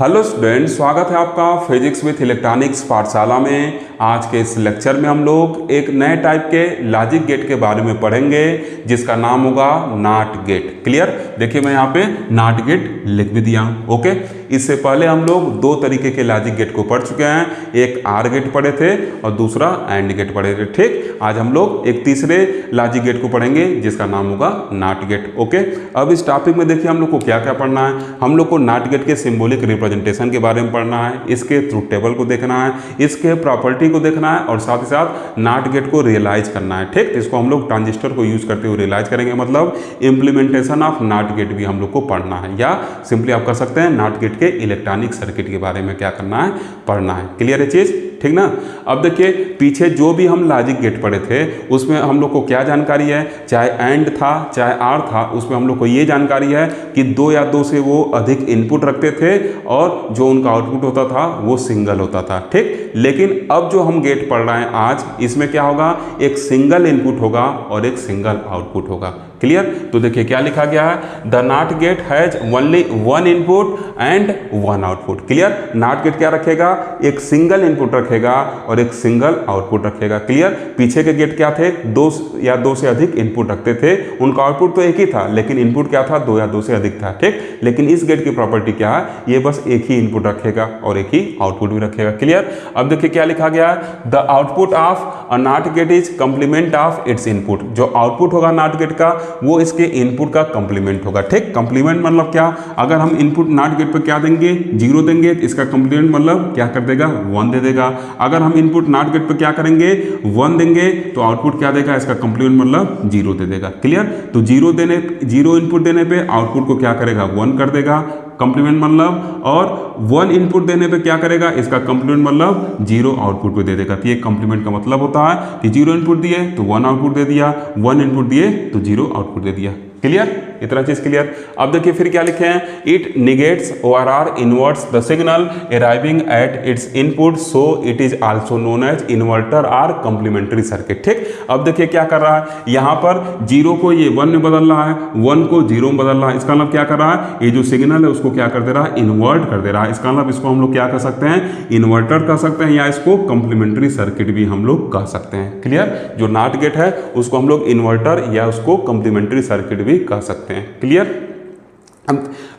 Hello student, स्वागत है आपका फिजिक्स विथ इलेक्ट्रॉनिक्स पाठशाला में। आज के इस लेक्चर में हम लोग एक नए टाइप के लॉजिक गेट के बारे में पढ़ेंगे जिसका नाम होगा नॉट गेट। क्लियर? देखिए मैं यहाँ पे नॉट गेट लिख भी दिया हूँ। ओके, इससे पहले हम लोग दो तरीके के लॉजिक गेट को पढ़ चुके हैं, एक आर गेट पढ़े थे और दूसरा एंड गेट पढ़े थे। ठीक, आज हम लोग एक तीसरे लॉजिक गेट को पढ़ेंगे जिसका नाम होगा नॉट गेट। ओके, अब इस टॉपिक में देखिए हम लोग को क्या क्या पढ़ना है। हम लोग को नॉट गेट के सिंबॉलिक रिप्रेजेंटेशन के बारे में पढ़ना है, इसके ट्रुथ टेबल को देखना है, इसके प्रॉपर्टी को देखना है और साथ ही साथ नॉट गेट को रियलाइज करना है। ठीक, इसको हम लोग ट्रांजिस्टर को यूज करते हुए रियलाइज करेंगे, मतलब इंप्लीमेंटेशन ऑफ नॉट गेट भी हम लोग को पढ़ना है, या सिंपली आप कह सकते हैं नॉट गेट के इलेक्ट्रॉनिक सर्किट के बारे में क्या करना है, पढ़ना है। क्लियर है चीज? ठीक ना। अब देखिए पीछे जो भी हम लॉजिक गेट पढ़े थे उसमें हम लोग को क्या जानकारी है, चाहे एंड था चाहे आर था, उसमें हम लोग को ये जानकारी है कि दो या दो से वो अधिक इनपुट रखते थे और जो उनका आउटपुट होता था वो सिंगल होता था। ठीक, लेकिन अब जो हम गेट पढ़ रहे हैं आज, इसमें क्या होगा, एक सिंगल इनपुट होगा और एक सिंगल आउटपुट होगा। क्लियर? तो देखिए क्या लिखा गया है, the not gate has only one input and one output. Clear? Not gate क्या रखेगा, एक सिंगल इनपुट रखेगा और एक सिंगल आउटपुट रखेगा। क्लियर? पीछे के गेट क्या थे, दो या दो से अधिक इनपुट रखते थे, उनका आउटपुट तो एक ही था लेकिन इनपुट क्या था, दो या दो से अधिक था। ठीक, लेकिन इस गेट की प्रॉपर्टी क्या है, ये बस एक ही इनपुट रखेगा और एक ही आउटपुट भी रखेगा। क्लियर? अब देखिए क्या लिखा गया है, the output of a not gate is complement of its input. जो आउटपुट होगा नॉट गेट का वो इसके इनपुट का कंप्लीमेंट होगा। ठीक, कंप्लीमेंट मतलब क्या, अगर हम इनपुट नॉट गेट पे क्या देंगे, जीरो देंगे, तो इसका कंप्लीमेंट मतलब क्या कर देगा, वन दे देगा। अगर हम इनपुट नॉट गेट पे क्या करेंगे, वन देंगे, तो आउटपुट क्या देगा, इसका कंप्लीमेंट मतलब जीरो दे देगा। क्लियर? तो जीरो इनपुट देने पे आउटपुट को क्या करेगा, वन कर देगा, कंप्लीमेंट मतलब, और वन इनपुट देने पे क्या करेगा, इसका कंप्लीमेंट मतलब जीरो आउटपुट पे दे देगा। तो ये कंप्लीमेंट का मतलब होता है कि जीरो इनपुट दिए तो वन आउटपुट दे दिया, वन इनपुट दिए तो जीरो आउटपुट दे दिया। क्लियर? इतना चीज क्लियर। अब देखिए फिर क्या लिखे हैं, इट निगेट्स और or inverts the signal arriving at its input, so it is also known as inverter or complementary circuit. ठीक, अब देखिए क्या कर रहा है, यहाँ पर जीरो को ये वन में बदल रहा है, वन को जीरो में बदल रहा है। इसका मतलब क्या कर रहा है, ये जो सिग्नल है उसको क्या कर दे रहा है, इन्वर्ट कर दे रहा है। इसका मतलब इसको हम लोग क्या कर सकते हैं, इन्वर्टर कह सकते हैं, या इसको कंप्लीमेंट्री सर्किट भी हम लोग कह सकते हैं। क्लियर? जो नॉट गेट है उसको हम लोग इन्वर्टर या उसको कंप्लीमेंट्री सर्किट भी कह सकते हैं। क्लियर?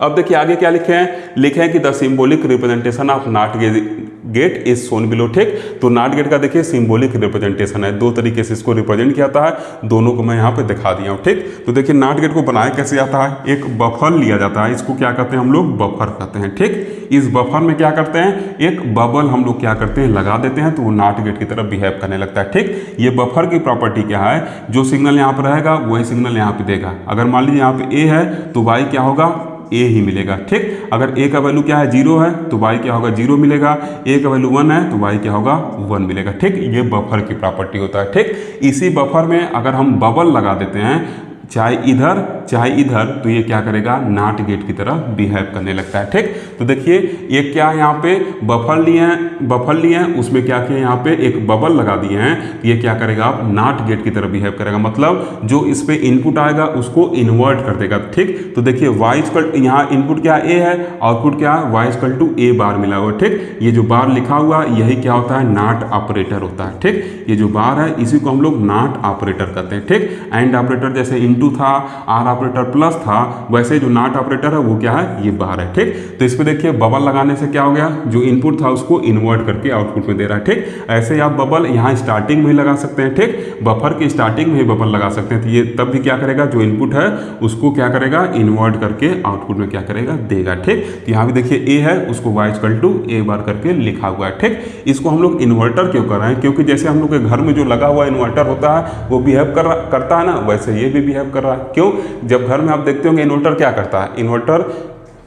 अब देखिए आगे क्या लिखे हैं, लिखे हैं कि the symbolic representation of not gate is Son below. ठीक, तो नॉट गेट का देखिए सिंबॉलिक रिप्रेजेंटेशन है, दो तरीके से इसको रिप्रेजेंट किया जाता है, दोनों को मैं यहाँ पे दिखा दिया हूँ। ठीक, तो देखिए नॉट गेट को बनाया कैसे जाता है, एक बफर लिया जाता है, इसको क्या कहते हैं हम लोग, बफर कहते हैं। ठीक, इस बफर में क्या करते हैं, एक बबल हम लोग क्या करते हैं, लगा देते हैं, तो वो नॉट गेट की तरफ बिहेव करने लगता है। ठीक, ये बफर की प्रॉपर्टी क्या है, जो सिग्नल यहाँ पर रहेगा वही सिग्नल यहाँ पे देगा। अगर मान लीजिए यहाँ पे ए है तो वाई क्या होगा, ए ही मिलेगा। ठीक, अगर ए का वैल्यू क्या है, जीरो है, तो वाई क्या होगा, जीरो मिलेगा। ए का वैल्यू वन है तो वाई क्या होगा, वन मिलेगा। ठीक, ये बफर की प्रॉपर्टी होता है। ठीक, इसी बफर में अगर हम बबल लगा देते हैं चाहे इधर तो ये क्या करेगा, नॉट गेट की तरह बिहेव करने लगता है। ठीक, तो देखिए ये क्या है, यहाँ पे बफर लिए हैं, उसमें क्या किया, यहाँ पे एक बबल लगा दिए हैं, ये क्या करेगा, आप नॉट गेट की तरह बिहेव करेगा, मतलब जो इस पे इनपुट आएगा उसको इन्वर्ट कर देगा। ठीक, तो देखिए वाई इक्वल, यहाँ इनपुट क्या ए है, आउटपुट क्या है, वाई इक्वल टू ए बार मिला हुआ। ठीक, ये जो बार लिखा हुआ यही क्या होता है, नॉट ऑपरेटर होता है। ठीक, ये जो बार है इसी को हम लोग नॉट ऑपरेटर कहते हैं। ठीक, एंड ऑपरेटर जैसे था, आर ऑपरेटर प्लस था, वैसे जो नॉट ऑपरेटर है वो क्या है, ये बार है। ठीक, तो इस पे देखिए बबल लगाने से क्या हो गया, जो इनपुट था उसको इन्वर्ट करके आउटपुट में दे रहा है। ठीक, ऐसे आप बबल यहाँ स्टार्टिंग में ही लगा सकते हैं। ठीक, बफर की स्टार्टिंग में ही बबल लगा सकते हैं, तो ये तब भी क्या करेगा, जो इनपुट है उसको क्या करेगा, इन्वर्ट करके आउटपुट में क्या करेगा, देगा। ठीक, तो यहाँ भी देखिए ए है, उसको वाई इक्वल टू ए बार करके लिखा हुआ है। ठीक, इसको हम लोग इन्वर्टर क्यों कर रहे हैं, क्योंकि जैसे हम लोग के घर में जो लगा हुआ इन्वर्टर होता है वो बिहेव करता है ना, वैसे ये भी बिहेव कर रहा है। क्यों? जब घर में आप देखते होंगे इन्वर्टर क्या करता है, इन्वर्टर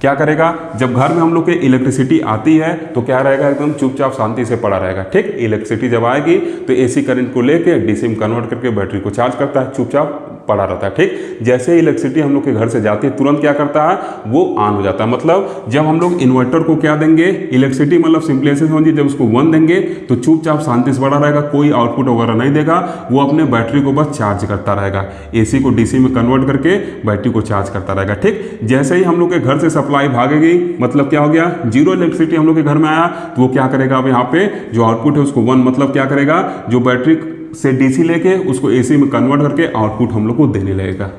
क्या करेगा, जब घर में हम लोग के इलेक्ट्रिसिटी आती है तो क्या रहेगा, एकदम चुपचाप शांति से पड़ा रहेगा। ठीक, इलेक्ट्रिसिटी जब आएगी तो एसी करंट को लेके डीसी में कन्वर्ट करके बैटरी को चार्ज करता है, चुपचाप पड़ा रहता है। ठीक, जैसे ही इलेक्ट्रिसिटी हम लोग के घर से जाती है तुरंत क्या करता है, वो ऑन हो जाता है। मतलब जब हम लोग इन्वर्टर को क्या देंगे, इलेक्ट्रिसिटी, मतलब सिंपली ऐसे समझिए, जब उसको 1 देंगे तो चुपचाप शांति से पड़ा रहेगा, कोई आउटपुट वगैरह नहीं देगा, वो अपने बैटरी को बस चार्ज करता रहेगा, एसी को डीसी में कन्वर्ट करके बैटरी को चार्ज करता रहेगा। ठीक, जैसे ही हम लोग के घर से सप्लाई भागेगी, मतलब क्या हो गया, जीरो इलेक्ट्रिसिटी हम लोग के घर में आया, तो वो क्या करेगा, अब यहाँ पे जो आउटपुट है उसको 1, मतलब क्या करेगा, जो बैटरी से डीसी लेके उसको एसी में कन्वर्ट करके आउटपुट हम लोग को देने लगेगा।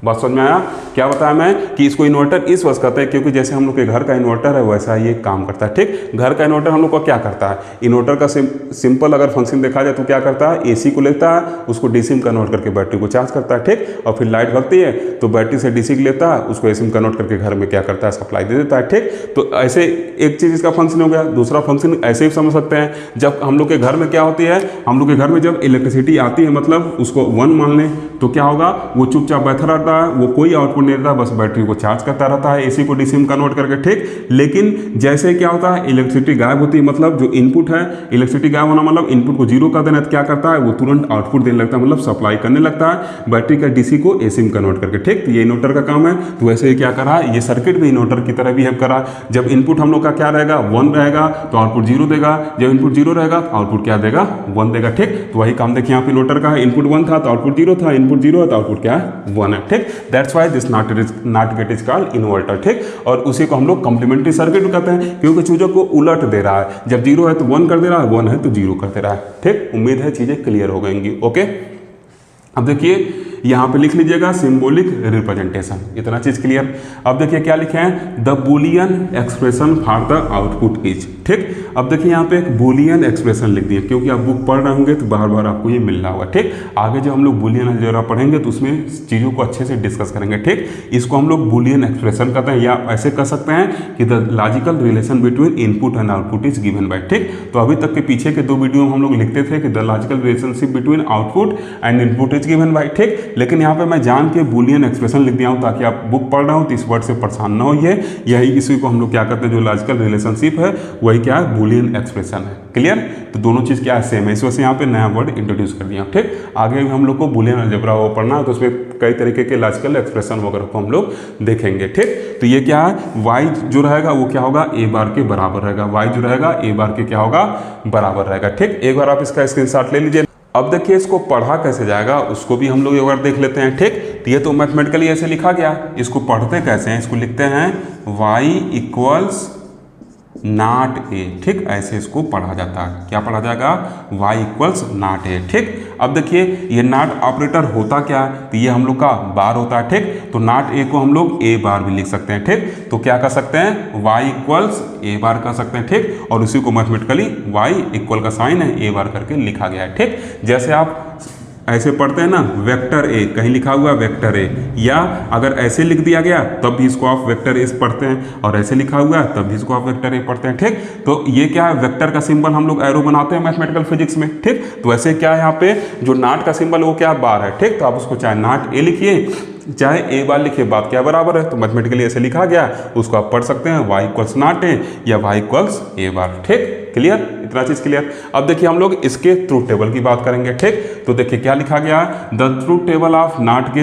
बात समझ में आया? क्या बताया मैं कि इसको इन्वर्टर इस वजह कहते हैं क्योंकि जैसे हम लोग के घर का इन्वर्टर है वैसा ये काम करता है। ठीक, घर का इन्वर्टर हम लोग को क्या करता है, इन्वर्टर का सिंपल अगर फंक्शन देखा जाए तो क्या करता है, एसी को लेता है, उसको डीसी में कन्वर्ट करके बैटरी को चार्ज करता है। ठीक, और फिर लाइट भगती है तो बैटरी से डीसी लेता है, उसको एसी में कन्वर्ट करके घर में क्या करता है, सप्लाई दे देता है। ठीक, तो ऐसे एक चीज़ इसका फंक्शन हो गया। दूसरा फंक्शन ऐसे ही समझ सकते हैं, जब हम लोग के घर में क्या होती है, हम लोग के घर में जब इलेक्ट्रिसिटी आती है, मतलब उसको 1 मान लें, तो क्या होगा, वो चुपचाप बैठा रहता है, वो कोई आउटपुट नहीं देता, बस बैटरी को चार्ज करता रहता है एसी को डीसी में कन्वर्ट करके। ठीक, लेकिन जैसे क्या होता है, इलेक्ट्रिसिटी गायब होती है, मतलब जो इनपुट है, इलेक्ट्रिसिटी गायब होना मतलब इनपुट को जीरो कर देना, तो क्या करता है, वो तुरंत आउटपुट देने लगता है, मतलब सप्लाई करने लगता है बैटरी का डीसी को एसी में कन्वर्ट करके। ठीक, तो ये इन्वर्टर का काम है। तो वैसे ही क्या करा, ये सर्किट भी इन्वर्टर की तरह बिहेव करा। जब इनपुट हम लोग का क्या रहेगा, 1 रहेगा तो आउटपुट 0 देगा, जब इनपुट 0 रहेगा तो आउटपुट क्या देगा, 1 देगा। ठीक, तो वही काम देखिए यहाँ पे इन्वर्टर का है, इनपुट 1 था तो आउटपुट 0 था, इनपुट 0 है तो आउटपुट क्या है, 1 है। ठीक, that's why this not gate is called inverter. ठीक, और उसी को हम लोग कॉम्प्लीमेंट्री सर्किट कहते हैं क्योंकि चीजों को उलट दे रहा है, जब 0 है तो 1 कर दे रहा है, 1 है तो 0 कर दे रहा है। ठीक, उम्मीद है चीजें क्लियर हो गएंगी। ओके, अब देखिए यहाँ पे लिख लीजिएगा सिंबॉलिक रिप्रेजेंटेशन, इतना चीज क्लियर। अब देखिए क्या लिखे हैं, the Boolean expression for the output is. ठीक, अब देखिए यहाँ पे एक बूलियन एक्सप्रेशन लिख दिए क्योंकि आप बुक पढ़ रहे होंगे तो बार बार आपको ये मिल रहा होगा। ठीक, आगे जब हम लोग बूलियन अलजेब्रा पढ़ेंगे तो उसमें चीज़ों को अच्छे से डिस्कस करेंगे। ठीक, इसको हम लोग बूलियन एक्सप्रेशन कहते हैं, या ऐसे कह सकते हैं कि the logical relation between input and output is given by. ठीक, तो अभी तक के पीछे के 2 वीडियो में हम लोग लिखते थे कि the logical relationship between output and input is given by. ठीक, लेकिन यहाँ पे मैं जान के बूलियन एक्सप्रेशन लिख दिया हूँ ताकि आप बुक पढ़ रहे हो तो इस वर्ड से परेशान न होइए। यही इसी को हम लोग क्या करते हैं, जो लॉजिकल रिलेशनशिप है वही क्या है, बूलियन एक्सप्रेशन है। क्लियर? तो दोनों चीज़ क्या है, सेम है, इस वजह से यहाँ पे नया वर्ड इंट्रोड्यूस कर दिया। ठीक, आगे भी हम लोग को बूलियन अलजेब्रा वो पढ़ना है तो उसमें कई तरीके के लॉजिकल एक्सप्रेशन वगैरह को हम लोग देखेंगे। ठीक, तो ये क्या है, वाई जो रहेगा वो क्या होगा, ए बार के बराबर रहेगा, वाई जो रहेगा ए बार के क्या होगा, बराबर रहेगा। ठीक, एक बार आप इसका स्क्रीनशॉट ले लीजिए। अब देखिए इसको पढ़ा कैसे जाएगा उसको भी हम लोग एक बार देख लेते हैं। ठीक, तो ये तो मैथमेटिकली ऐसे लिखा गया, इसको पढ़ते कैसे हैं, इसको लिखते हैं y इक्वल्स नॉट ए। ठीक, ऐसे इसको पढ़ा जाता है, क्या पढ़ा जाएगा, y इक्वल्स नॉट ए। ठीक, अब देखिए ये नॉट ऑपरेटर होता क्या है, तो ये हम लोग का बार होता है। ठीक, तो नॉट ए को हम लोग ए बार भी लिख सकते हैं। ठीक, तो क्या कर सकते हैं, y इक्वल्स ए बार कर सकते हैं। ठीक, और उसी को मैथमेटिकली y इक्वल का साइन है ए बार करके लिखा गया है। ठीक, जैसे आप ऐसे पढ़ते हैं ना, वेक्टर ए, कहीं लिखा हुआ वेक्टर ए, या अगर ऐसे लिख दिया गया तब भी इसको आप वेक्टर ए पढ़ते हैं, और ऐसे लिखा हुआ है तब भी इसको आप वेक्टर ए पढ़ते हैं। ठीक, तो ये क्या है, वेक्टर का सिंबल हम लोग एरो बनाते हैं मैथमेटिकल फिजिक्स में। ठीक, तो ऐसे क्या है, यहाँ पे जो नॉट का सिंबल वो क्या है, बार है। ठीक, तो आप उसको चाहे नॉट ए लिखिए चाहे ए बार लिखिए, बात क्या बराबर है, तो मैथमेटिकली ऐसे लिखा गया, उसको आप पढ़ सकते हैं y इक्वल्स नॉट ए या y इक्वल्स ए बार। ठीक, क्लियर, इतना चीज क्लियर। अब देखिए हम लोग इसके ट्रूथ टेबल की बात करेंगे। ठीक, तो देखिए क्या लिखा गया, the truth table of not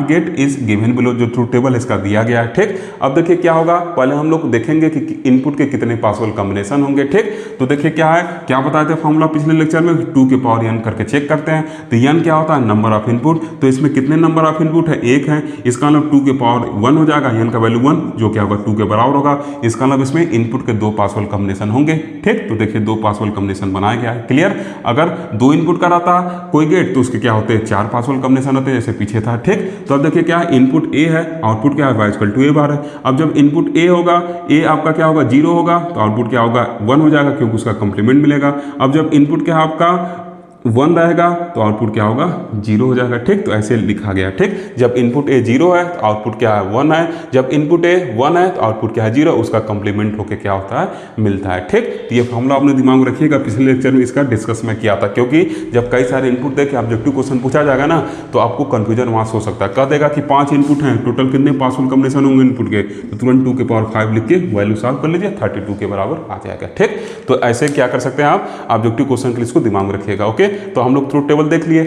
gate is given below, जो ट्रूथ टेबल इसका दिया गया है। ठीक, अब देखिए क्या होगा, पहले हम लोग देखेंगे कि इनपुट के कितने पॉसिबल कॉम्बिनेशन होंगे। ठीक, तो देखिए क्या है, क्या बताए थे फॉर्मूला पिछले लेक्चर में, 2 के पावर n करके चेक करते हैं, तो n क्या होता है, नंबर ऑफ इनपुट, तो इसमें कितने नंबर ऑफ इनपुट है, 1 है, इसका मतलब 2 के पावर 1 हो जाएगा, n का वैल्यू 1 जो क्या होगा 2 के बराबर होगा, इसका मतलब इसमें इनपुट के 2 पॉसिबल कॉम्बिनेशन होंगे। ठीक, तो देखिए 2 पॉसिबल कॉम्बिनेशन बनाया गया है। क्लियर, अगर 2 इनपुट का रहता कोई गेट तो उसके क्या होते हैं, 4 पॉसिबल कॉम्बिनेशन होते हैं जैसे पीछे था। ठीक, तो अब देखिए क्या है, इनपुट ए है, आउटपुट क्या है, y इक्वल टू ए बार है। अब जब इनपुट ए होगा, ए आपका क्या होगा, 0 होगा, तो आउटपुट क्या होगा, 1 हो जाएगा क्योंकि उसका कॉम्प्लीमेंट मिलेगा। अब जब इनपुट क्या है आपका 1 रहेगा तो आउटपुट क्या होगा, 0 हो जाएगा। ठीक, तो ऐसे लिखा गया। ठीक, जब इनपुट ए 0 है तो आउटपुट क्या है, 1 है, जब इनपुट ए 1 है तो आउटपुट क्या है, 0, उसका कॉम्प्लीमेंट होकर क्या होता है, मिलता है। ठीक, तो ये फॉर्मूला अपने दिमाग में रखिएगा, पिछले लेक्चर में इसका डिस्कस मैं किया था, क्योंकि जब कई सारे इनपुट दे के ऑब्जेक्टिव क्वेश्चन पूछा जाएगा ना तो आपको कंफ्यूजन वहाँ हो सकता है, कह देगा कि 5 इनपुट हैं, टोटल कितने पॉसिबल कॉम्बिनेशन होंगे इनपुट के, तो तुरंत 2 के पावर 5 लिख के वैल्यू सॉल्व कर लीजिए, 32 के बराबर आ जाएगा। ठीक, तो ऐसे क्या कर सकते हैं आप, ऑब्जेक्टिव क्वेश्चन के लिए इसको दिमाग में रखिएगा। ओके, तो हम लोग ट्रूथ टेबल देख लिए।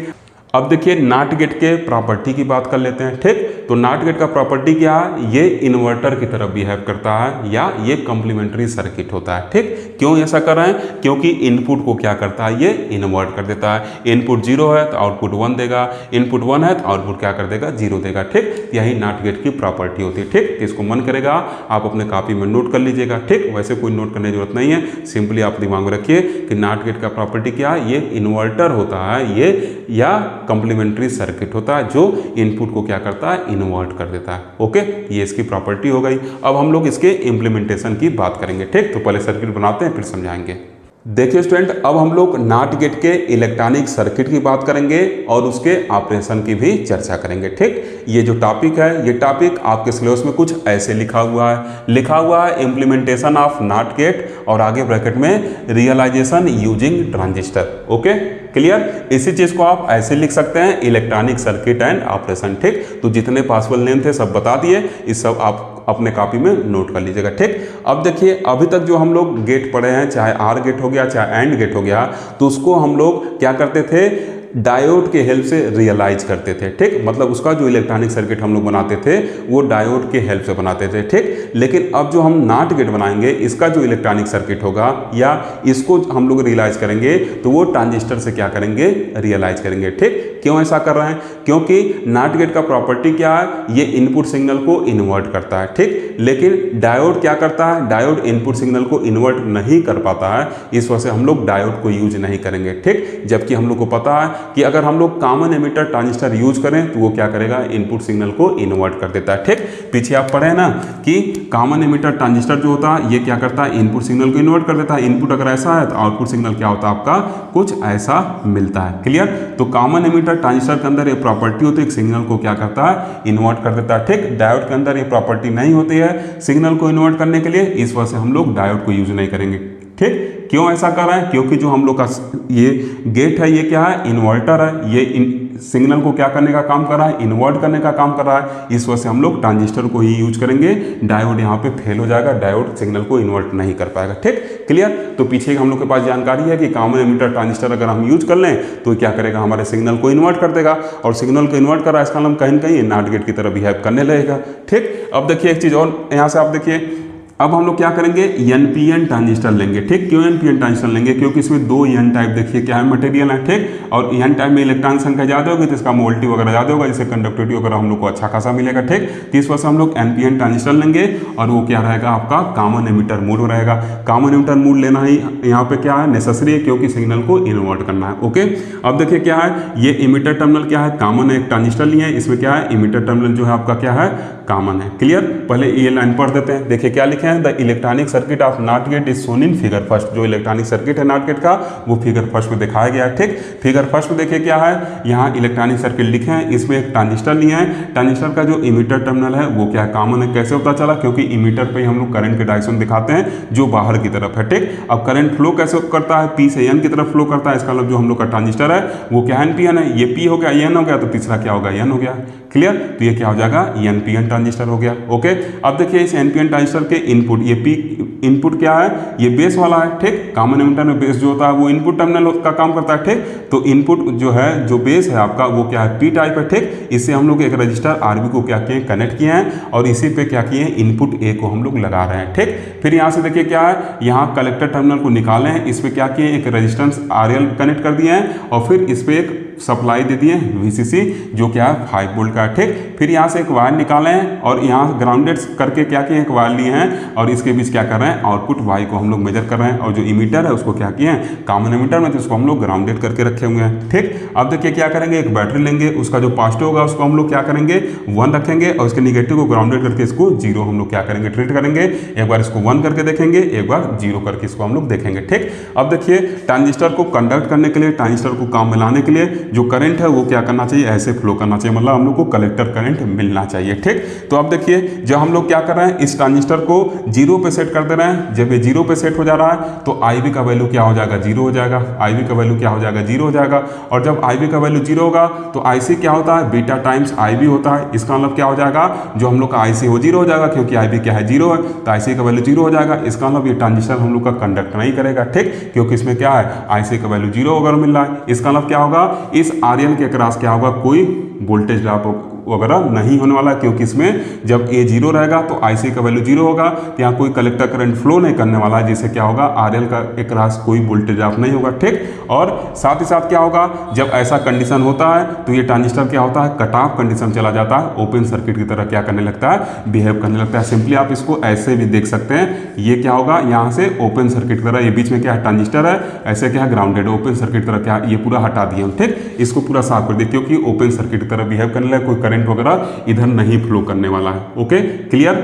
अब देखिए नाट गेट के प्रॉपर्टी की बात कर लेते हैं। ठीक, तो नाट गेट का प्रॉपर्टी क्या है, ये इन्वर्टर की तरह बिहेव करता है या ये कॉम्प्लीमेंट्री सर्किट होता है। ठीक, क्यों ऐसा कर रहे हैं, क्योंकि इनपुट को क्या करता है, ये इन्वर्ट कर देता है। इनपुट 0 है तो आउटपुट 1 देगा, इनपुट 1 है तो आउटपुट क्या कर देगा, 0 देगा। ठीक, यही नाट गेट की प्रॉपर्टी होती है। ठीक, इसको मन करेगा आप अपने कॉपी में नोट कर लीजिएगा। ठीक, वैसे कोई नोट करने की जरूरत नहीं है, सिंपली आप दिमाग में रखिए कि नाट गेट का प्रॉपर्टी क्या है, ये इन्वर्टर होता है ये या कॉम्प्लीमेंट्री सर्किट होता है जो इनपुट को क्या करता है, इन्वर्ट कर देता है। ओके, ये इसकी प्रॉपर्टी हो गई। अब हम लोग इसके इम्प्लीमेंटेशन की बात करेंगे। ठीक, तो पहले सर्किट बनाते हैं फिर समझाएंगे। देखिए स्टूडेंट, अब हम लोग नाट गेट के इलेक्ट्रॉनिक सर्किट की बात करेंगे और उसके ऑपरेशन की भी चर्चा करेंगे। ठीक, ये जो टॉपिक है, ये टॉपिक आपके सिलेबस में कुछ ऐसे लिखा हुआ है इम्प्लीमेंटेशन ऑफ नाट गेट और आगे ब्रैकेट में realization using transistor. Okay, clear. इसी चीज को आप ऐसे लिख सकते हैं, इलेक्ट्रॉनिक सर्किट एंड ऑपरेशन। ठीक, तो जितने पॉसिबल नेम थे सब बता दिए, इस सब आप अपने कॉपी में नोट कर लीजिएगा। ठीक, अब देखिए अभी तक जो हम लोग गेट पढ़े हैं, चाहे आर गेट हो गया चाहे एंड गेट हो गया, तो उसको हम लोग क्या करते थे, डायोड के हेल्प से रियलाइज करते थे। ठीक, मतलब उसका जो इलेक्ट्रॉनिक सर्किट हम लोग बनाते थे वो डायोड के हेल्प से बनाते थे। ठीक, लेकिन अब जो हम नाट गेट बनाएंगे, इसका जो इलेक्ट्रॉनिक सर्किट होगा या इसको हम लोग रियलाइज करेंगे तो वो ट्रांजिस्टर से क्या करेंगे, रियलाइज करेंगे। ठीक, क्यों ऐसा कर रहे हैं, क्योंकि नाट गेट का प्रॉपर्टी क्या है, ये इनपुट सिग्नल को इन्वर्ट करता है। ठीक, लेकिन डायोड क्या करता है, डायोड इनपुट सिग्नल को इन्वर्ट नहीं कर पाता है, इस वजह से हम लोग डायोड को यूज नहीं करेंगे। ठीक, जबकि हम लोग को पता है कि अगर हम लोग कॉमन एमिटर ट्रांजिस्टर यूज करें तो वो क्या करेगा, इनपुट सिग्नल को इन्वर्ट कर देता है। ठीक, पीछे आप पढ़े ना कि कॉमन एमिटर ट्रांजिस्टर जो होता है ये क्या करता है, इनपुट सिग्नल को इन्वर्ट कर देता है। इनपुट अगर ऐसा है तो आउटपुट सिग्नल क्या होता है, आपका कुछ ऐसा मिलता है। क्लियर। तो कॉमन एमिटर ट्रांजिस्टर के अंदर ये प्रॉपर्टी होती है, सिग्नल को क्या करता है, इन्वर्ट कर देता है। ठीक, डायोड के अंदर ये प्रॉपर्टी नहीं होती है सिग्नल को इन्वर्ट करने के लिए, इस वजह से हम लोग डायोड को यूज नहीं करेंगे। ठीक, क्यों ऐसा कर रहे हैं, क्योंकि जो हम लोग का ये गेट है ये क्या है, इन्वर्टर है, ये सिग्नल को क्या करने का काम कर रहा है, इन्वर्ट करने का काम कर रहा है। इस वजह से हम लोग ट्रांजिस्टर को ही यूज करेंगे, डायोड यहाँ पे फेल हो जाएगा, डायोड सिग्नल को इन्वर्ट नहीं कर पाएगा। ठीक, क्लियर। तो पीछे हम लोग के पास जानकारी है कि कॉमन एमिटर ट्रांजिस्टर अगर हम यूज कर लें तो क्या करेगा, हमारे सिग्नल को इन्वर्ट कर देगा, और सिग्नल को इन्वर्ट कर रहा है इसका हम कहीं ना कहीं नाट गेट की तरह बिहेव करने लगेगा। ठीक, अब देखिए एक चीज और यहाँ से आप देखिए, अब हम लोग क्या करेंगे, एनपीएन ट्रांजिस्टर लेंगे। ठीक, क्यों एनपीएन ट्रांजिस्टर लेंगे, क्योंकि इसमें दो एन टाइप देखिए क्या है, मटेरियल है। ठीक, और एन टाइप में इलेक्ट्रॉन संख्या ज़्यादा होगी तो इसका मोल्टी वगैरह ज़्यादा होगा, जिससे कंडक्टिविटी वगैरह हम लोग को अच्छा खासा मिलेगा। ठीक, तो इस वजह से हम लोग एनपीएन ट्रांजिस्टर लेंगे और वो क्या रहेगा, आपका कॉमन एमिटर मोड रहेगा। कॉमन एमिटर मोड लेना ही यहाँ पे क्या है, नेसेसरी है, क्योंकि सिग्नल को इन्वर्ट करना है। ओके, अब देखिए क्या है, ये इमिटर टर्मिनल क्या है, कॉमन है, एक ट्रांजिस्टर लिए हैं, इसमें क्या है, इमिटर टर्मिनल जो है आपका क्या है, कॉमन है। क्लियर। पहले ये लाइन पढ़ देते हैं, देखिए क्या लिखे हैं, the electronic circuit of not gate is shown in figure first. जो इलेक्ट्रॉनिक सर्किट है नाट गेट का वो फिगर फर्स्ट में दिखाया गया है। ठीक, फिगर फर्स्ट में देखिए क्या है, यहाँ इलेक्ट्रॉनिक सर्किट लिखे हैं, इसमें एक ट्रांजिस्टर लिए हैं, ट्रांजिस्टर का जो इमीटर टर्मिनल है वो क्या कॉमन है। कैसे पता चला, क्योंकि इमीटर पे हम लोग करंट के डायरेक्शन दिखाते हैं जो बाहर की तरफ है। ठीक, अब करंट फ्लो कैसे करता है, पी से एन की तरफ फ्लो करता है, इसका मतलब जो हम लोग का ट्रांजिस्टर है वो क्या है, एनपीएन है। ये पी हो गया, एन हो गया, तो तीसरा क्या होगा, एन हो गया। क्लियर। तो ये क्या हो जाएगा, एनपीएन ट्रांजिस्टर हो गया। ओके, अब देखिए इस एनपीएन ट्रांजिस्टर के इनपुट, ये पी इनपुट क्या है, ये बेस वाला है। ठीक, कॉमन एमिटर में बेस जो होता है वो इनपुट टर्मिनल का काम करता है। ठीक, तो इनपुट जो है, जो बेस है आपका वो क्या है, पी टाइप है। ठीक, इससे हम लोग एक रजिस्टर आरबी को क्या किए, कनेक्ट किए हैं और इसी पे क्या किए, इनपुट ए को हम लोग लगा रहे हैं। ठीक, फिर यहाँ से देखिए क्या है, यहाँ कलेक्टर टर्मिनल को निकाले हैं, इस पे क्या किए, एक रेजिस्टेंस आरएल कनेक्ट कर दिए हैं और फिर इस पे एक सप्लाई दे दिए वीसीसी जो क्या है 5 वोल्ट का। ठीक, फिर यहाँ से एक वायर निकाले हैं और यहाँ ग्राउंडेड करके क्या किए, एक वायर लिए हैं और इसके बीच क्या कर रहे हैं, आउटपुट वाई को हम लोग मेजर कर रहे हैं, और जो इमीटर है उसको क्या किए हैं, कॉमन एमिटर में, तो उसको हम लोग ग्राउंडेड करके रखे हुए हैं। ठीक, अब देखिए क्या करेंगे, एक बैटरी लेंगे, उसका जो पॉजिटिव होगा उसको हम लोग क्या करेंगे, 1 रखेंगे और उसके निगेटिव को ग्राउंडेड करके इसको 0 हम लोग क्या करेंगे, ट्रीट करेंगे। एक बार इसको 1 करके देखेंगे, एक बार 0 करके इसको हम लोग देखेंगे। ठीक, अब देखिए ट्रांजिस्टर को कंडक्ट करने के लिए, ट्रांजिस्टर को काम में लाने के लिए जो करंट है वो क्या करना चाहिए, ऐसे फ्लो करना चाहिए, मतलब हम लोग को कलेक्टर करंट मिलना चाहिए। ठीक, तो अब देखिए जब हम लोग क्या कर रहे हैं, इस ट्रांजिस्टर को 0 पे सेट कर दे रहे हैं, जब ये 0 पे सेट हो जा रहा है तो IB का वैल्यू क्या हो जाएगा, 0 हो जाएगा। IB का वैल्यू क्या हो जाएगा, 0 हो जाएगा। और जब IB का वैल्यू 0 होगा तो IC क्या होता है, बीटा टाइम्स IB होता है। इसका मतलब क्या हो जाएगा, जो हम लोग का IC हो 0 हो जाएगा, क्योंकि IB क्या है, 0 है, तो IC का वैल्यू 0 हो जाएगा। इसका मतलब ये ट्रांजिस्टर हम लोग का कंडक्ट नहीं करेगा। ठीक, क्योंकि इसमें क्या है, IC का वैल्यू 0 अगर मिल रहा है, इसका मतलब क्या होगा, इस RL के क्रॉस क्या होगा, कोई वोल्टेज ड्रॉप वगैरह नहीं होने वाला, क्योंकि इसमें जब A 0 रहेगा तो IC का वैल्यू 0 होगा, तो यहाँ कोई कलेक्टर करंट फ्लो नहीं करने वाला है, जिससे क्या होगा RL का अक्रॉस कोई वोल्टेज ड्रॉप नहीं होगा। ठीक, और साथ ही साथ क्या होगा, जब ऐसा कंडीशन होता है तो ये ट्रांजिस्टर क्या होता है, कट ऑफ कंडीशन चला जाता है, ओपन सर्किट की तरह क्या करने लगता है, बिहेव करने लगता है। सिंपली आप इसको ऐसे भी देख सकते हैं, ये क्या होगा, यहाँ से ओपन सर्किट की तरह, ये बीच में क्या है ट्रांजिस्टर है, ऐसे क्या है ग्राउंडेड, ओपन सर्किट की तरह क्या, ये पूरा हटा दिए हम। ठीक, इसको पूरा साफ कर दिए, क्योंकि ओपन सर्किट की तरह बिहेव करने लगा, कोई करंट वगैरह इधर नहीं फ्लो करने वाला है। ओके, क्लियर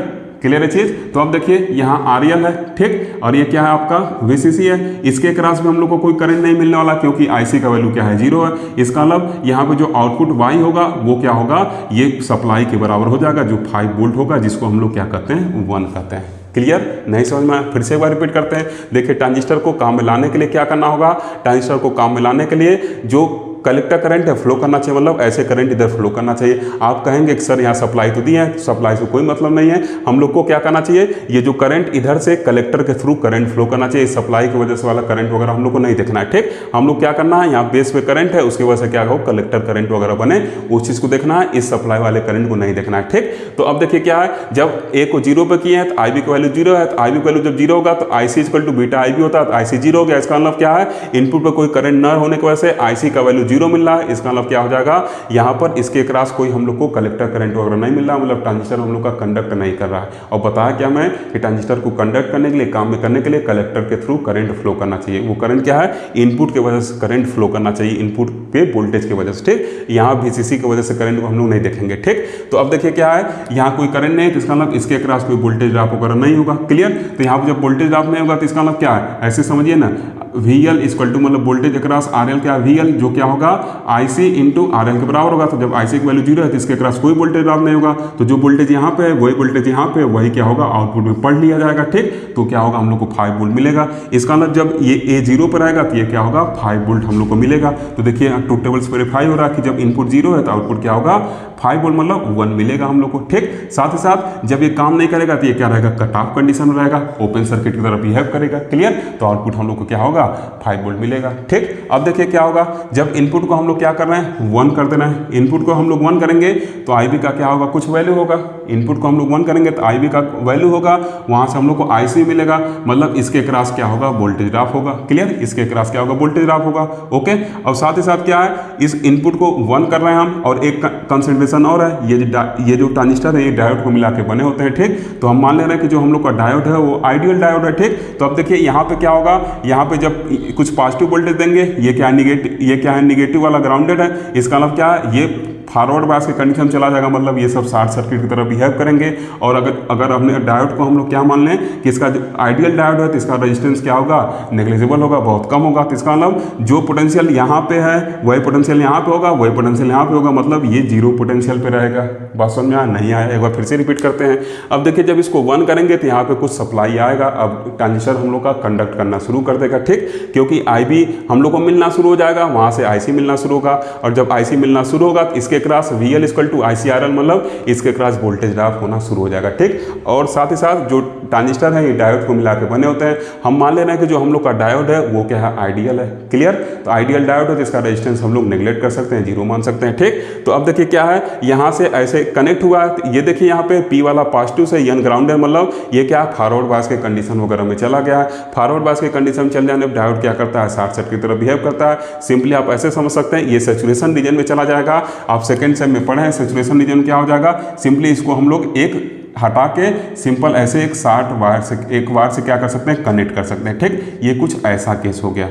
है चीज। तो अब देखिए यहाँ RL है, ठीक, और ये क्या है आपका VCC है, इसके क्रॉस में हम लोग को कोई करंट नहीं मिलने वाला, क्योंकि IC का वैल्यू क्या है 0 है। इसका मतलब यहाँ पे जो आउटपुट Y होगा वो क्या होगा, ये सप्लाई के बराबर हो जाएगा, जो 5 वोल्ट होगा, जिसको हम लोग क्या कहते हैं, 1 कहते हैं। क्लियर, नहीं समझ में आया, फिर से एक बार रिपीट करते हैं। देखिए ट्रांजिस्टर को काम में लाने के लिए क्या करना होगा, ट्रांजिस्टर को काम में लाने के लिए जो कलेक्टर करंट है फ्लो करना चाहिए, मतलब ऐसे करंट इधर फ्लो करना चाहिए। आप कहेंगे कि सर यहाँ सप्लाई तो दी है, सप्लाई से कोई मतलब नहीं है, हम लोग को क्या करना चाहिए, ये जो करंट इधर से कलेक्टर के थ्रू करंट फ्लो करना चाहिए, सप्लाई की वजह से वाला करंट वगैरह हम लोग को नहीं देखना है। ठीक, हम लोग क्या करना है, यहाँ बेस पे करंट है, उसकी वजह से क्या हो कलेक्टर करंट वगैरह बने, उस चीज़ को देखना है, इस सप्लाई वाले करंट को नहीं देखना है। ठीक, तो अब देखिए क्या है, जब A को 0 पे किए हैं तो IB का वैल्यू 0 है, तो IB का वैल्यू जब 0 होगा तो IC equal to beta IB होता है, तो IC 0 हो गया। इसका मतलब क्या है, इनपुट पर कोई करंट न होने की वजह से IC का वैल्यू 0 मिल रहा है। इसका मतलब क्या हो जाएगा, यहाँ पर इसके क्रॉस कोई हम लोग को कलेक्टर करंट वगैरह नहीं मिल रहा, मतलब ट्रांजिस्टर हम लोग का कंडक्ट नहीं कर रहा है। और बताया क्या मैं कि ट्रांजिस्टर को कंडक्ट करने के लिए, काम में करने के लिए कलेक्टर के थ्रू करंट फ्लो करना चाहिए। वो करंट क्या है, इनपुट की वजह से करंट फ्लो करना चाहिए, इनपुट पे वोल्टेज की वजह से। ठीक, यहाँ VCC की वजह से करंट को हम लोग नहीं देखेंगे। ठीक, तो अब देखिए क्या है, यहाँ कोई करंट नहीं है, तो इसका मतलब इसके क्रॉस कोई वोल्टेज ड्रॉप वगैरह नहीं होगा। क्लियर, तो यहाँ पर जब वोल्टेज ड्रॉप नहीं होगा तो इसका मतलब क्या है, ऐसे समझिए ना, VL इक्वल टू मतलब वोल्टेज अक्रॉस RL क्या है, VL, जो क्या होगा IC इंटू RL के बराबर होगा। तो जब IC की वैल्यू 0 है तो इसके क्रॉस कोई वोल्टेज ड्रॉप नहीं होगा, तो जो वोल्टेज यहाँ पे है वही वोल्टेज यहाँ पे, वही क्या होगा आउटपुट में पढ़ लिया जाएगा। ठीक, तो क्या होगा, हम लोग को 5 वोल्ट मिलेगा। इसका मतलब जब ये A 0 पर आएगा तो ये क्या होगा, 5 वोल्ट हम लोग को मिलेगा। तो देखिए टू टेबल्स वेरीफाई हो रहा है कि जब इनपुट 0 है तो आउटपुट क्या होगा, 5 वोल्ट मतलब 1 मिलेगा हम लोग को। ठीक, साथ ही साथ जब ये काम नहीं करेगा तो ये क्या रहेगा, कट ऑफ कंडीशन में रहेगा, ओपन सर्किट की तरफ बिहेव करेगा। क्लियर, तो आउटपुट हम लोग को क्या होगा, 5 वोल्ट मिलेगा। ठीक, अब देखिए क्या होगा, जब इनपुट को हम लोग क्या कर रहे हैं, 1 कर देना है। इनपुट को हम लोग 1 करेंगे तो IB का क्या होगा, कुछ वैल्यू होगा। इनपुट को हम लोग 1 करेंगे तो IB का वैल्यू होगा, वहां से हम लोग को IC मिलेगा, मतलब इसके क्रॉस क्या होगा, वोल्टेज ड्रॉप होगा। क्लियर, इसके क्रॉस क्या होगा, वोल्टेज ड्रॉप होगा। ओके, और साथ ही साथ क्या है, इस इनपुट को 1 कर रहे हैं हम, और एक कंसंट्रेशन और है, ये जो ट्रांजिस्टर है ये डायोड को मिला के बने होते हैं। ठीक, तो हम मान ले रहे हैं कि जो हम लोग का डायोड है वो आइडियल डायोड है। ठीक, तो अब देखिए यहाँ पे क्या होगा, यहाँ पे जब कुछ पॉजिटिव वोल्टेज देंगे, ये क्या है निगेटिव वाला ग्राउंडेड है। इसका मतलब क्या है, ये फॉरवर्ड बायस के कंडीशन चला जाएगा, मतलब ये सब शॉर्ट सर्किट की तरह बिहेव करेंगे। और अगर अपने डायोड को हम लोग क्या मान लें कि इसका जो आइडियल डायोड है तो इसका रेजिस्टेंस क्या होगा, नेग्लिजिबल होगा, बहुत कम होगा। तो इसका मतलब जो पोटेंशियल यहाँ पे है वही पोटेंशियल यहाँ पे होगा, वही पोटेंशियल यहाँ पे होगा, मतलब ये 0 पोटेंशियल पे रहेगा। बात समझ में नहीं आया, एक बार फिर से रिपीट करते हैं। अब देखिए जब इसको 1 करेंगे तो यहाँ पे कुछ सप्लाई आएगा, अब ट्रांजिस्टर हम लोग का कंडक्ट करना शुरू कर देगा। ठीक, क्योंकि IB हम लोग को मिलना शुरू हो जाएगा, वहाँ से IC मिलना शुरू होगा, और जब IC मिलना शुरू होगा तो इसके cross VL equal to ICRL, मतलब इसके क्रॉस वोल्टेज ड्रॉप होना शुरू हो जाएगा। ठीक, और साथ ही साथ जो ट्रांजिस्टर है ये डायोड को मिला के बने होते हैं। हम मान ले रहे हैं कि जो हम लोग का डायोड है वो क्या है, आइडियल है। क्लियर, तो आइडियल डायोड है तो इसका रेजिस्टेंस हम लोग नेग्लेक्ट कर सकते हैं, 0 मान सकते हैं। ठीक, तो अब देखिए क्या है, यहाँ से ऐसे कनेक्ट हुआ है, ये देखिए यहाँ पे P वाला पॉजिटिव से N ग्राउंड है, मतलब ये क्या फॉरवर्ड बायस के कंडीशन वगैरह में चला गया है। फॉरवर्ड बायस के कंडीशन में चल जाने पर डायोड क्या करता है, शॉर्ट सर्किट की तरह बिहेव करता है। सिंपली आप ऐसे समझ सकते हैं, ये सैचुरेशन रीजन में चला जाएगा। आप सेकंड सेम में पढ़े हैं, सैचुरेशन रीजन क्या हो जाएगा, सिंपली इसको हम लोग एक हटा के सिंपल ऐसे एक शॉर्ट वायर से एक वायर से क्या कर सकते हैं, कनेक्ट कर सकते हैं। ठीक, ये कुछ ऐसा केस हो गया,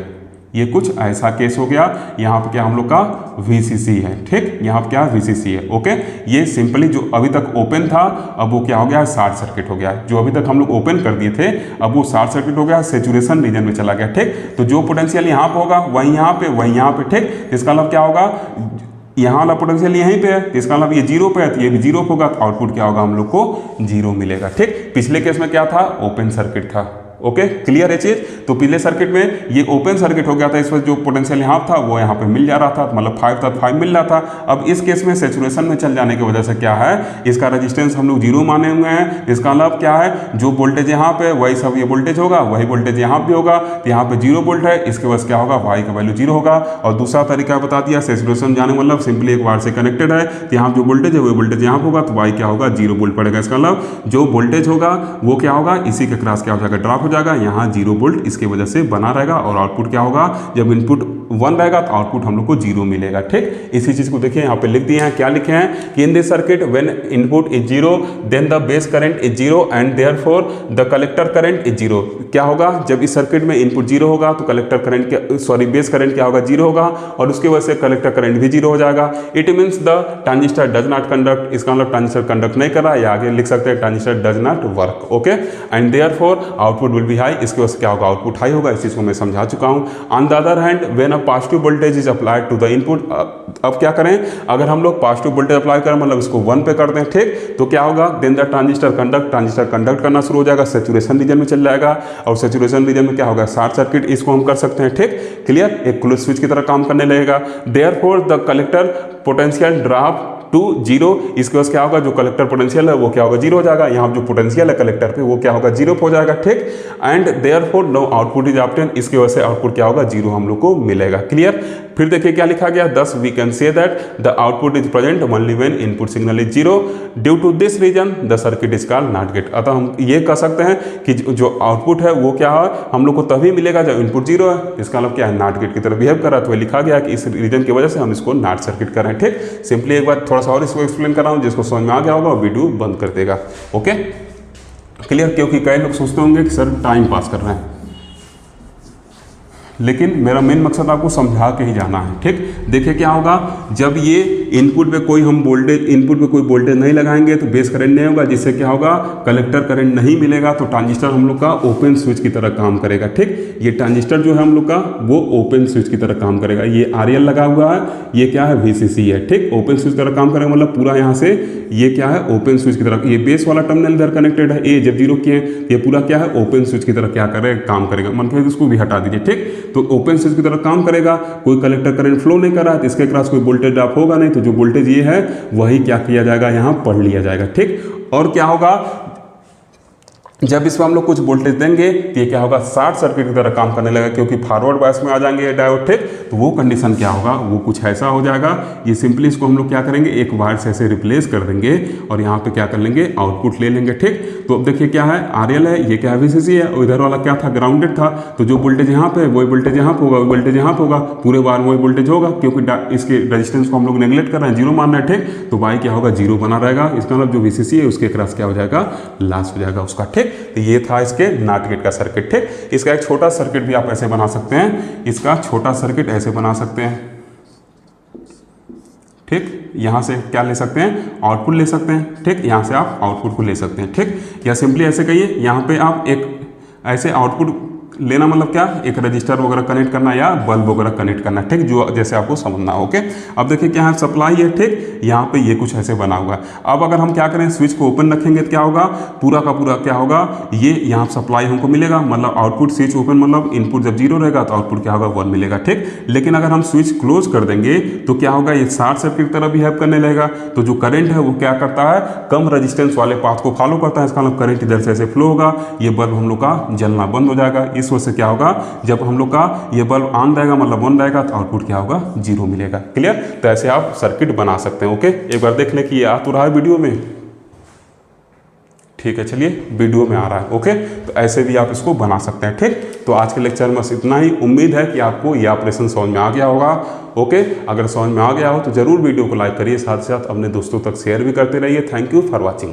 ये कुछ ऐसा केस हो गया। यहाँ पे क्या हम लोग का VCC है। ठीक, यहाँ पे क्या VCC है। ओके, ये सिंपली जो अभी तक ओपन था अब वो क्या हो गया, शॉर्ट सर्किट हो गया। जो अभी तक हम लोग ओपन कर दिए थे अब वो शॉर्ट सर्किट हो गया, सैचुरेशन रीजन में चला गया। ठीक, तो जो पोटेंशियल यहाँ पे होगा वही यहाँ पे, वही यहाँ पे। ठीक, इसका मतलब क्या होगा, यहाँ वाला पोटेंशियल यहीं पे है, इसका मतलब ये 0 पे है तो ये भी 0 होगा, तो आउटपुट क्या होगा, हम लोग को 0 मिलेगा। ठीक, पिछले केस में क्या था, ओपन सर्किट था। ओके, क्लियर है चीज़। तो पिछले सर्किट में ये ओपन सर्किट हो गया था, इस पर जो पोटेंशियल यहाँ था वो यहाँ पे मिल जा रहा था, मतलब 5 था 5 मिल रहा था। अब इस केस में सैचुरेशन में चल जाने की वजह से क्या है, इसका रेजिस्टेंस हम लोग जीरो माने हुए हैं। इसका मतलब क्या है, जो वोल्टेज यहाँ पे वही सब ये वोल्टेज होगा, वही वोल्टेज यहाँ भी होगा। तो यहाँ पे 0 वोल्ट है, इसके वजह से क्या होगा, वाई का वैल्यू 0 होगा। और दूसरा तरीका बता दिया, सैचुरेशन जाने मतलब सिंपली एक वायर से कनेक्टेड है, तो यहाँ जो वोल्टेज है वही वोल्टेज यहाँ होगा, तो वाई क्या होगा, 0 वोल्ट पड़ेगा। इसका मतलब जो वोल्टेज होगा वो क्या होगा, इसी के क्रॉस क्या हो जाएगा, ड्रॉप हो जाएगा, यहाँ 0 वोल्ट इसकी वजह से बना रहेगा। और आउटपुट क्या होगा, जब इनपुट 1 रहेगा तो आउटपुट हम लोग को 0 मिलेगा। ठीक, इसी चीज को देखिए यहाँ पे लिख दिए हैं, क्या लिखे हैं कि in this circuit when input is 0 then the base current is 0 and therefore the collector current is 0। क्या होगा, जब इस सर्किट में इनपुट 0 होगा तो कलेक्टर करंट बेस करंट क्या होगा, 0 होगा, और उसकी वजह से कलेक्टर करंट भी 0 हो जाएगा। It means the transistor does not conduct, इसका मतलब ट्रांजिस्टर कंडक्ट नहीं कर रहा है, या आगे लिख सकते हैं transistor does not work. Okay, and therefore output will be high, इसकी वजह से क्या होगा, आउटपुट हाई होगा। इस चीज को मैं समझा चुका हूं। On the other hand when a positive voltage is applied to the input, अब क्या करें, अगर हम लोग पॉजिटिव वोल्टेज अप्लाई करें मतलब इसको 1 पे कर दें, ठीक, तो क्या होगा, देन द ट्रांजिस्टर कंडक्ट करना शुरू हो जाएगा, सैचुरेशन रीजन में चल जाएगा। और सैचुरेशन रीजन में क्या होगा, शॉर्ट सर्किट इसको हम कर सकते हैं। ठीक, क्लियर, एक क्लोज स्विच की तरह काम करने लगेगा। Therefore the collector potential drop to 0, इसके वजह से क्या होगा, जो कलेक्टर पोटेंशियल है वो क्या होगा, 0 हो जाएगा। यहाँ जो पोटेंशियल है कलेक्टर पे वो क्या होगा, 0 हो जाएगा। ठीक, and therefore no output is obtain, इसकी वजह से आउटपुट क्या होगा, 0 हम लोग को मिलेगा। क्लियर, फिर देखिए क्या लिखा गया, thus we can say that the output is present only when input signal is 0. Due to this reason the circuit is called NOT gate। अतः हम ये कह सकते हैं कि जो आउटपुट है वो क्या है, हम लोग को तभी मिलेगा जब इनपुट 0 है। इसका मतलब क्या है, नॉट गेट की तरह बिहेव कर रहा है। तो लिखा गया कि इस रीजन की वजह से हम इसको नॉट सर्किट कर रहे हैं। ठीक, सिंपली एक बार थोड़ा सा और इसको एक्सप्लेन कर रहा हूँ, जिसको समझ में आ गया होगा वीडियो बंद कर देगा। ओके, क्लियर, क्योंकि कई लोग सोचते होंगे कि सर टाइम पास कर रहे हैं, लेकिन मेरा मेन मकसद आपको समझा के ही जाना है। ठीक, देखिए क्या होगा, जब ये इनपुट पे कोई हम वोल्टेज नहीं लगाएंगे तो बेस करंट नहीं होगा, जिससे क्या होगा, कलेक्टर करंट नहीं मिलेगा, तो ट्रांजिस्टर हम लोग का ओपन स्विच की तरह काम करेगा। ठीक, ये ट्रांजिस्टर जो है हम लोग का वो ओपन स्विच की तरह काम करेगा। ये RL लगा हुआ है, ये क्या है, VCC है। ठीक, ओपन स्विच की तरह काम करेगा, मतलब पूरा यहाँ से ये क्या है, ओपन स्विच की तरह। ये बेस वाला टर्मिनल इधर कनेक्टेड है, ये जब 0 किए ये पूरा क्या है, ओपन स्विच की तरह क्या करेगा, काम करेगा। मतलब इसको भी हटा दीजिए। ठीक, तो ओपन स्विच की तरह काम करेगा, कोई कलेक्टर करंट फ्लो नहीं कर रहा है, तो इसके क्रॉस कोई वोल्टेज ड्रॉप होगा नहीं, तो जो वोल्टेज ये है वही क्या किया जाएगा, यहाँ पढ़ लिया जाएगा। ठीक, और क्या होगा, जब इसमें हम लोग कुछ वोल्टेज देंगे तो ये क्या होगा, शॉर्ट सर्किट की तरह काम करने लगेगा, क्योंकि फॉरवर्ड बायस में आ जाएंगे ये डायोड। ठीक, तो वो कंडीशन क्या होगा, वो कुछ ऐसा हो जाएगा। ये सिंपली इसको हम लोग क्या करेंगे, एक वायर से ऐसे रिप्लेस कर देंगे और यहाँ पे क्या कर लेंगे, आउटपुट ले लेंगे। ठीक, तो अब देखिए क्या है, RL है, ये क्या है, VCC है, और इधर वाला क्या था, ग्राउंडेड था। तो जो वोल्टेज यहाँ पे वही वोल्टेज यहाँ पे होगा, वही वोल्टेज यहाँ पे होगा, पूरे वायर वही वोल्टेज होगा, क्योंकि इसके रेजिस्टेंस को हम लोग नेगलेक्ट कर रहे हैं, 0 मान रहे हैं। ठीक, तो वाई क्या होगा, 0 बना रहेगा। इसका मतलब जो VCC है उसके क्रॉस क्या हो जाएगा, लॉस हो जाएगा उसका। ठीक, तो ये था के नॉट गेट का सर्किट। ठीक, इसका एक छोटा सर्किट भी आप ऐसे बना सकते हैं, इसका छोटा सर्किट ऐसे बना सकते हैं। ठीक, यहां से क्या ले सकते हैं, आउटपुट ले सकते हैं। ठीक, यहां से आप आउटपुट को ले सकते हैं। ठीक, या सिंपली ऐसे कहिए, यहां पे आप एक ऐसे आउटपुट लेना, मतलब क्या, एक रजिस्टर वगैरह कनेक्ट करना या बल्ब वगैरह कनेक्ट करना। ठीक, जो जैसे आपको समझना हो। ओके, अब देखिए क्या है, सप्लाई है। ठीक, यहाँ पे ये कुछ ऐसे बना हुआ है। अब अगर हम क्या करें, स्विच को ओपन रखेंगे तो क्या होगा, पूरा का पूरा क्या होगा, ये यहाँ सप्लाई हमको मिलेगा, मतलब आउटपुट स्विच ओपन, मतलब इनपुट जब 0 रहेगा तो आउटपुट क्या होगा, 1 मिलेगा। ठीक, लेकिन अगर हम स्विच क्लोज कर देंगे तो क्या होगा, ये शॉर्ट सर्किट की तरह बिहेव करने लगेगा। तो जो करंट है वो क्या करता है, कम रजिस्टेंस वाले पाथ को फॉलो करता है। इसका मतलब करंट इधर से ऐसे फ्लो होगा, ये बल्ब हम लोग का जलना बंद हो जाएगा। इस वजह से क्या होगा, जब हम लोग का ये बल्ब ऑन रहेगा, मतलब ऑन रहेगा, तो आउटपुट क्या होगा, 0 मिलेगा। क्लियर, तो ऐसे आप सर्किट बना सकते हैं। ओके, एक बार देख लें कि ये आ तो रहा है वीडियो में। ठीक है, चलिए वीडियो में आ रहा है। ओके, तो ऐसे भी आप इसको बना सकते हैं। ठीक, तो आज के लेक्चर में बस इतना ही। उम्मीद है कि आपको ये ऑपरेशन समझ में आ गया होगा। ओके, अगर समझ में आ गया हो तो जरूर वीडियो को लाइक करिए, साथ साथ अपने दोस्तों तक शेयर भी करते रहिए। Thank you for watching.